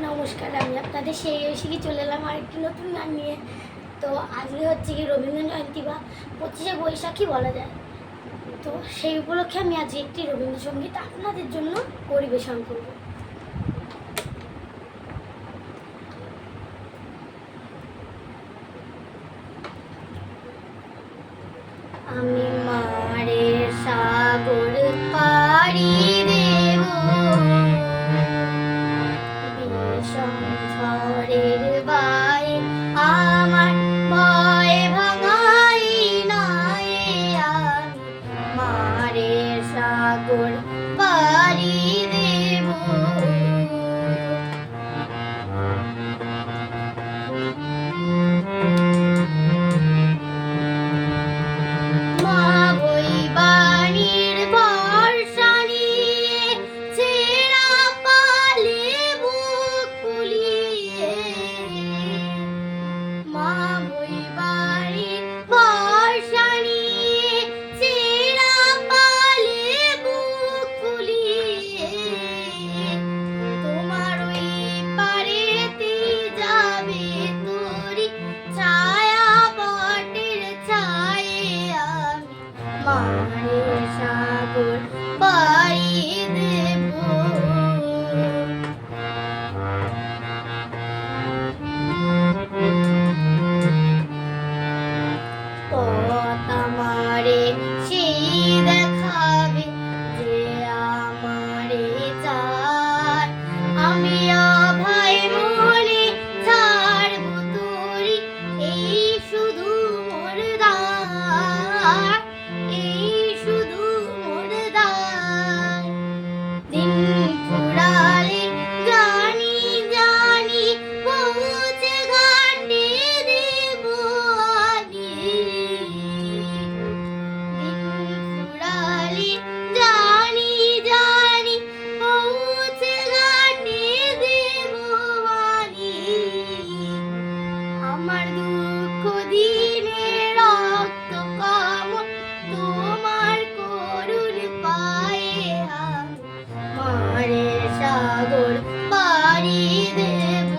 নমস্কার, আমি আপনাদের সেই ঐশীকে চলে এলাম আরেকটি নতুন গান নিয়ে। তো আজকে হচ্ছে কি রবীন্দ্র জয়ন্তী বা 25শে বৈশাখী বলা যায়। তো সেই উপলক্ষে আমি আজকে একটি রবীন্দ্রসঙ্গীত আপনাদের জন্য পরিবেশন করব। আমি মারের সাগর পাড়ি দেব, ঝড়ের বায়ে আমার ভয় ভাঙাই নাই, আমি মারের সাগর পাড়ি দেব। মা বই বাণীর ভরসা নিয়ে ছেঁড়া পালে বুক ফুলিয়ে, মা বই বাণীর ভরসা নিয়ে ছেঁড়া পালে বুক ফুলিয়ে, তোমার ওই পারেতে যাবে তোরি ছায়া বটের ছায়ে, আমি মারের সাগর পাড়ি দেব। পথ আমারে সেই দেখাবে যে আমারে চায়, আমি অভয় মনে ছাড়ব তোরি এই শুধু মোর দ্বার, এই শুধু মোর দ্বার। দিন ফুরালে জানি জানি পৌঁছে ঘাটে দেব আনি, দিন ফুরালে জানি জানি পৌঁছে ঘাটে দেব আনি, আমার দুঃখ দিনে রক্ত কামড় তোমার করুণ পায়ে, আমি মারের সাগর পাড়ি দেব।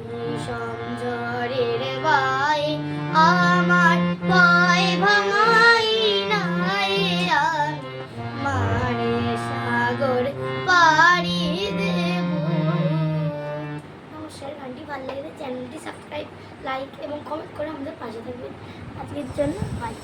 বিষম ঝড়ের বায়ে আমার ভয় ভাঙাই নাই, আমি মারের সাগর পাড়ি দেব। নমস্কার, গানটি ভালো লাগলে চ্যানেলটি সাবস্ক্রাইব, লাইক এবং কমেন্ট করে আমাদের পাশে থাকবেন। আজকের জন্য বাই।